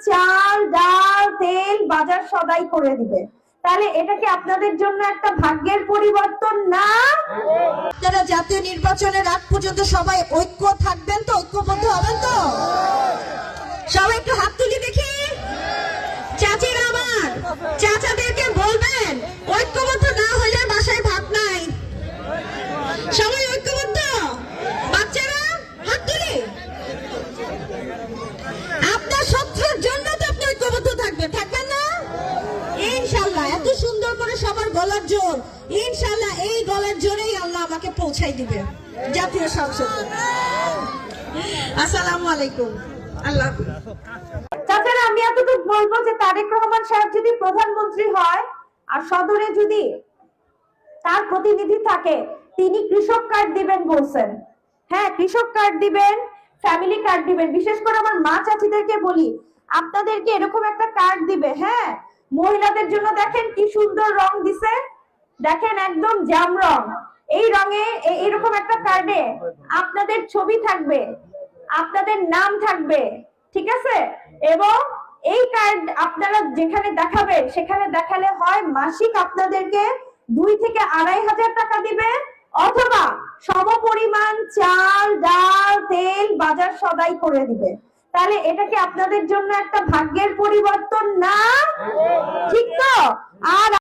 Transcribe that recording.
চাল, ডাল, তেল, বাজার সদাই করে দিবে। তাহলে এটা কি আপনাদের জন্য একটা ভাগ্যের পরিবর্তন না? আপনারা জাতীয় নির্বাচনের আগ পর্যন্ত সবাই ঐক্য থাকবেন তো, ঐক্যবদ্ধ হবেন তো? সবাই একটু হাত তুলি দেখি। চাচিরা আমার, চাচাদেরকে বলবেন ঐক্যবদ্ধ না হলে বাসায় ভাত নাই। সবাই ঐক্যবদ্ধ? বাচ্চারা হাত তুলি। আপনার শত্রুর জন্য তো আপনি ঐক্যবদ্ধ থাকবেন, থাকবেন না? ইনশাআল্লাহ। এত সুন্দর করে সবার গলার জোর, ইনশাআল্লাহ এই গলার জোরেই আল্লাহ আমাকে পৌঁছাই দিবে জাতীয় সংসদে। আসসালামু আলাইকুম। আল্লাহ চাচারা, আমি এতটুকু বলবো যে তারেক রহমান সাহেব যদি প্রধানমন্ত্রী হয় আর সদরে যদি তার প্রতিনিধি থাকে, তিনি কৃষক কার্ড দিবেন বলছেন। হ্যাঁ, কৃষক কার্ড দিবেন, ফ্যামিলি কার্ড দিবেন। বিশেষ করে আমার মা চাচিদেরকে বলি, আপনাদেরকে এরকম একটা কার্ড দিবে। হ্যাঁ, মহিলাদের জন্য দেখেন কি সুন্দর রং দিছে, দেখেন একদম জাম রং। এই রঙে এরকম একটা কার্ডে আপনাদের ছবি থাকবে, আপনাদের নাম থাকবে, ঠিক আছে? এবং এই কার্ড আপনারা যেখানে দেখাবেন সেখানে দেখালে হয় মাসিক আপনাদেরকে 2 থেকে 2,500 টাকা দিবে, অথবা সমপরিমাণ চাল, ডাল, তেল, বাজার সদাই করে দিবে। তাহলে এটা কি আপনাদের জন্য একটা ভাগ্যের পরিবর্তন না? ঠিক তো? আর